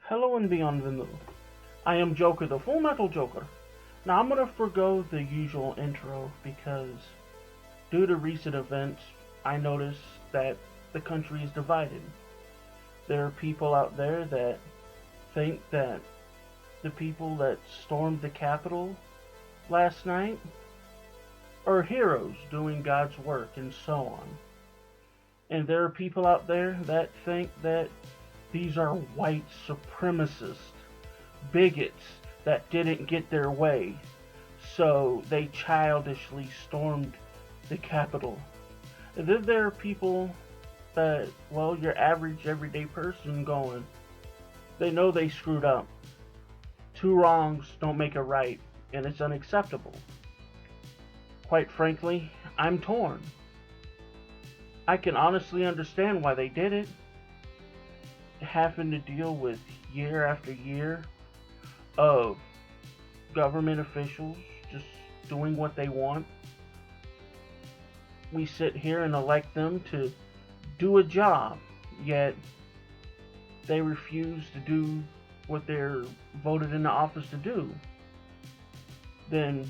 Hello and beyond the moon. I am Joker, the Full Metal Joker. Now I'm gonna forego the usual intro because due to recent events, I noticed that the country is divided. There are people out there that think that the people that stormed the Capitol last night are heroes doing God's work and so on. And there are people out there that think that these are white supremacist bigots that didn't get their way, so they childishly stormed the Capitol. And then there are people that, well, your average everyday person going, they know they screwed up. Two wrongs don't make a right, and it's unacceptable. Quite frankly, I'm torn. I can honestly understand why they did it. Having to deal with year after year of government officials just doing what they want. We sit here and elect them to do a job, yet they refuse to do what they're voted into office to do. Then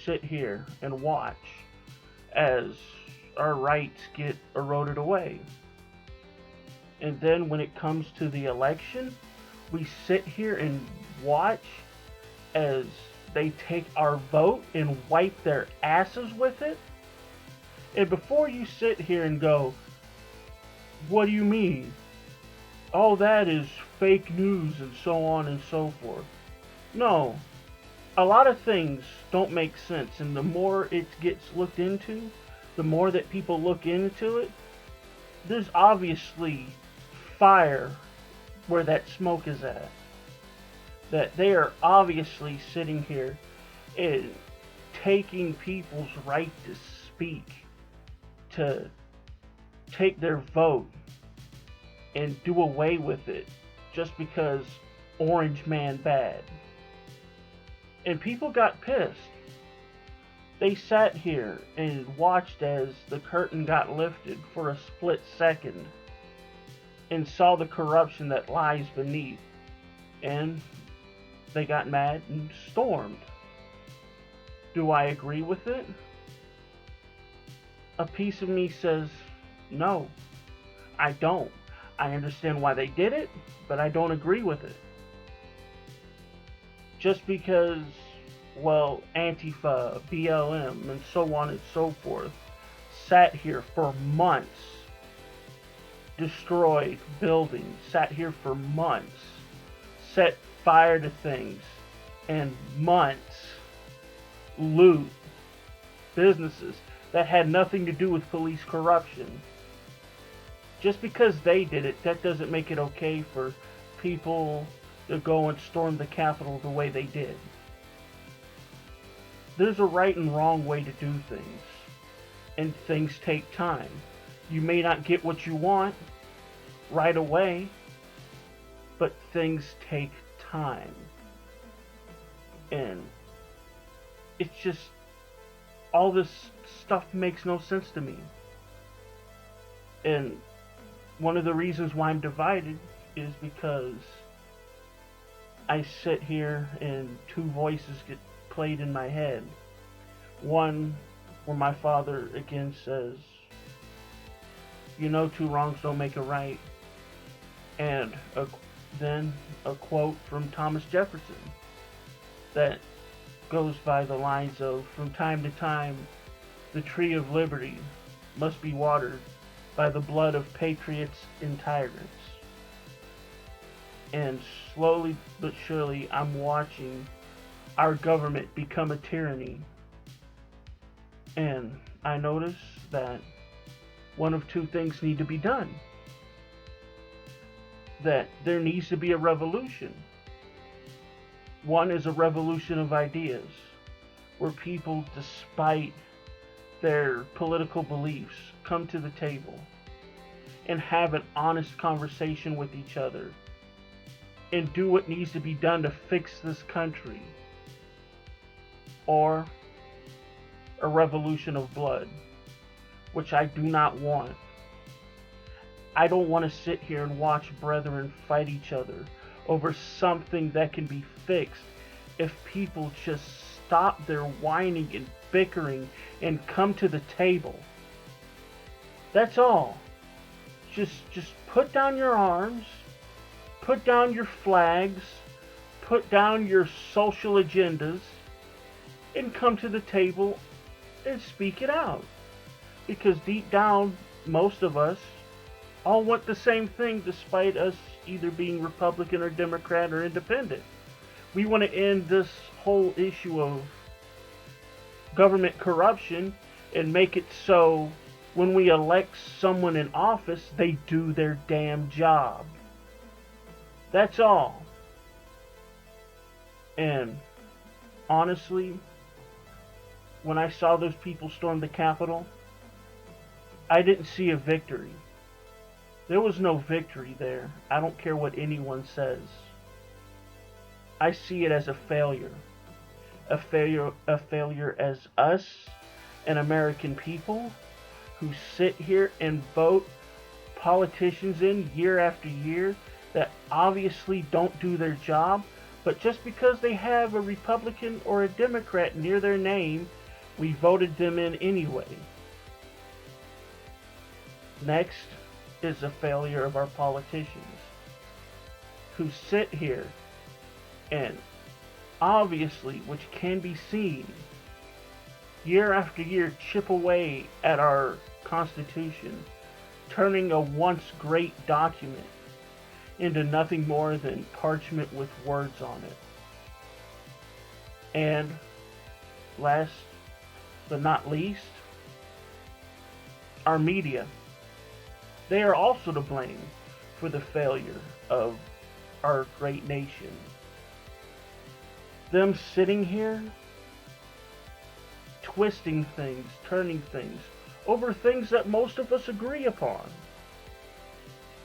sit here and watch as our rights get eroded away. And then when it comes to the election, we sit here and watch as they take our vote and wipe their asses with it. And before you sit here and go, what do you mean? All that is fake news and so on and so forth. No, a lot of things don't make sense, and the more it gets looked into, the more that people look into it, there's obviously fire where that smoke is at. That they are obviously sitting here and taking people's right to speak, to take their vote and do away with it just because Orange Man bad. And people got pissed. They sat here and watched as the curtain got lifted for a split second and saw the corruption that lies beneath, and they got mad and stormed. Do I agree with it? A piece of me says, no, I don't. I understand why they did it, but I don't agree with it. Just because, well, Antifa, BLM, and so on and so forth sat here for months, destroyed buildings, sat here for months, set fire to things, and months loot businesses that had nothing to do with police corruption. Just because they did it, that doesn't make it okay for people to go and storm the Capitol the way they did. There's a right and wrong way to do things, and things take time. You may not get what you want right away, but things take time. And it's just, all this stuff makes no sense to me. And one of the reasons why I'm divided is because I sit here and two voices get played in my head. One where my father again says, you know, two wrongs don't make a right. And then a quote from Thomas Jefferson that goes by the lines of, from time to time, the tree of liberty must be watered by the blood of patriots and tyrants. And slowly but surely, I'm watching our government become a tyranny. And I notice that one of two things need to be done. That there needs to be a revolution. One is a revolution of ideas, where people, despite their political beliefs, come to the table and have an honest conversation with each other and do what needs to be done to fix this country. Or a revolution of blood, which I do not want. I don't want to sit here and watch brethren fight each other over something that can be fixed if people just stop their whining and bickering and come to the table. That's all. Just put down your arms, put down your flags, put down your social agendas, and come to the table and speak it out. Because deep down, most of us all want the same thing despite us either being Republican or Democrat or Independent. We want to end this whole issue of government corruption and make it so when we elect someone in office, they do their damn job. That's all. And honestly, when I saw those people storm the Capitol, I didn't see a victory. There was no victory there. I don't care what anyone says. I see it as a failure. A failure as us, an American people, who sit here and vote politicians in year after year that obviously don't do their job, but just because they have a Republican or a Democrat near their name, we voted them in anyway. Next is a failure of our politicians who sit here and obviously, which can be seen, year after year chip away at our Constitution, turning a once great document into nothing more than parchment with words on it. And last but not least, our media. They are also to blame for the failure of our great nation. Them sitting here, twisting things, turning things, over things that most of us agree upon.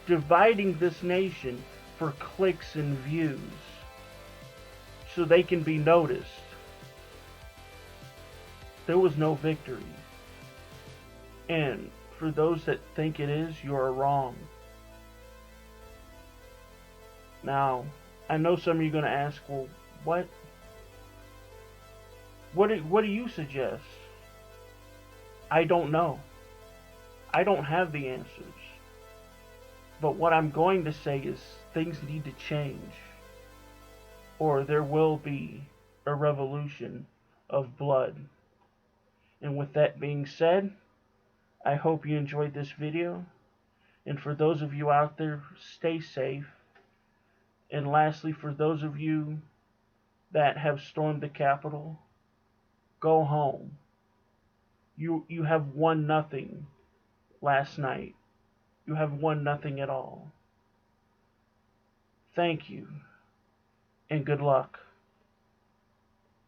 Dividing this nation for clicks and views so they can be noticed. There was no victory. And for those that think it is, you are wrong. Now, I know some of you are going to ask, well, what do you suggest? I don't know. I don't have the answers. But what I'm going to say is things need to change, or there will be a revolution of blood. And with that being said, I hope you enjoyed this video. And for those of you out there, stay safe. And lastly, for those of you that have stormed the Capitol, go home. You have won nothing last night. You have won nothing at all. Thank you, and good luck.